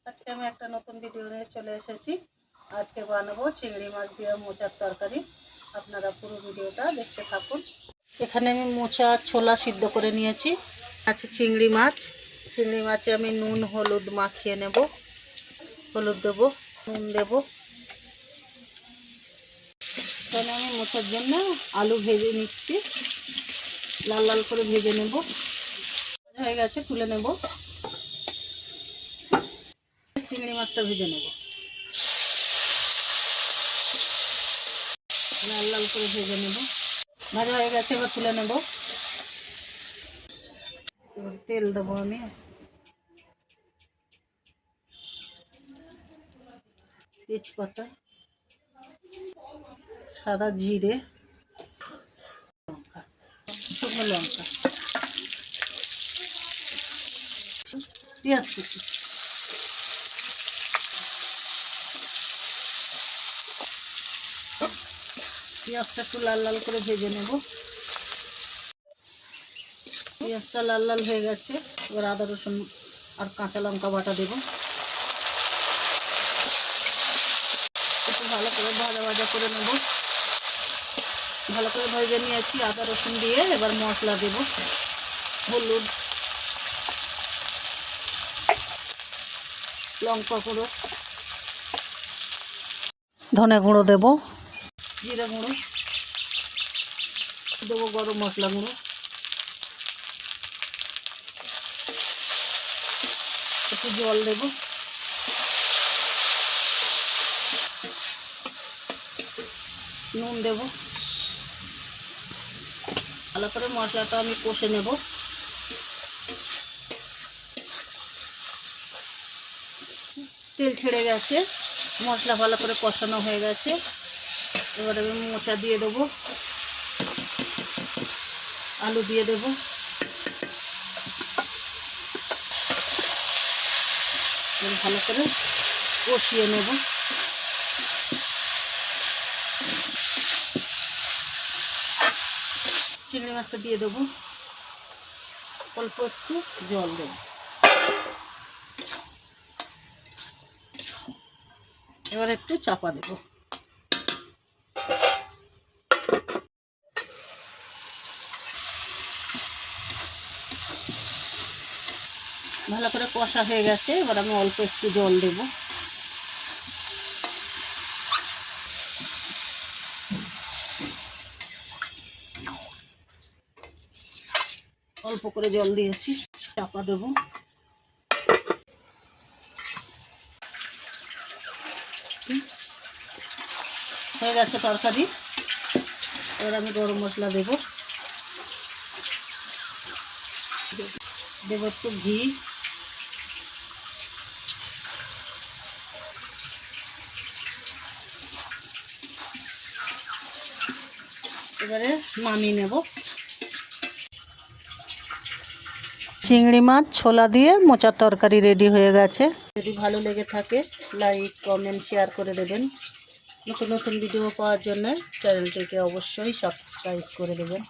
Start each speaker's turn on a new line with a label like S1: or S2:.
S1: আজকে আমি একটা নতুন ভিডিও নিয়ে চলে এসেছি। আজকে বানাবো চিংড়ি মাছ দিয়ে মোচার তরকারি। আপনারা পুরো ভিডিওটা দেখতে থাকুন। এখানে আমি মোচা ছোলা সিদ্ধ করে নিয়েছি। আছে চিংড়ি মাছ। চিংড়ি মাছে আমি নুন হলুদ মাখিয়ে নেব। হলুদ দেব, নুন দেব। এখানে আমি মোচার জন্য আলু ভেজে নিচ্ছি, লাল লাল করে ভেজে নেব। হয়ে গেছে, তুলে নেব। চিংড়ি মাছটা ভেজে নেব, লাল লাল করে ভেজে নেব। ভাজা হয়ে গেছে, এবার তুলে নেব। এবার তেল দেবো আমি, তেজপাতা, সাদা জিরে, শুকনো লঙ্কা, পেঁয়াজ কুচি। পেঁয়াজটা একটু লাল লাল করে ভেজে নেব। পেঁয়াজটা লাল লাল হয়ে গেছে, এবার আদা রসুন আর কাঁচা লঙ্কা বাটা দেব। একটু ভালো করে ভাজা ভাজা করে নেব। ভালো করে ভেজে নিয়েছি আদা রসুন দিয়ে। এবার মশলা দেব। হলুদ, লঙ্কা গুঁড়ো, ধনে গুঁড়ো দেব, জিরা গুঁড়ো দেবো, গরম মশলা গুঁড়ো, একটু জল দেব, নুন দেব। ভালো করে মশলাটা আমি কষে নেব। তেল ছেড়ে গেছে, মশলা ভালো করে কষানো হয়ে গেছে। এবার আমি মোচা দিয়ে দেবো, আলু দিয়ে দেবো। ভালো করে কষিয়ে নেব। চিংড়ি মাছটা দিয়ে দেবো, অল্প একটু জল দেবো। এবার একটু চাপা দেব। ভালো করে কষা হয়ে গেছে, এবার আমি অল্প একটু জল দেব। অল্প করে জল দিয়েছি, চাপা দেব। হয়ে গেছে তরকারি। এবার আমি গরম মশলা দেব, দেব একটু ঘি, এবারে নামিয়ে নেব। চিংড়ি মাছ ছোলা দিয়ে মোচার তরকারি রেডি হয়ে গেছে। যদি ভালো লেগে থাকে লাইক কমেন্ট শেয়ার করে দেবেন। নতুন নতুন ভিডিও পাওয়ার জন্য চ্যানেলটিকে অবশ্যই সাবস্ক্রাইব করে দেবেন।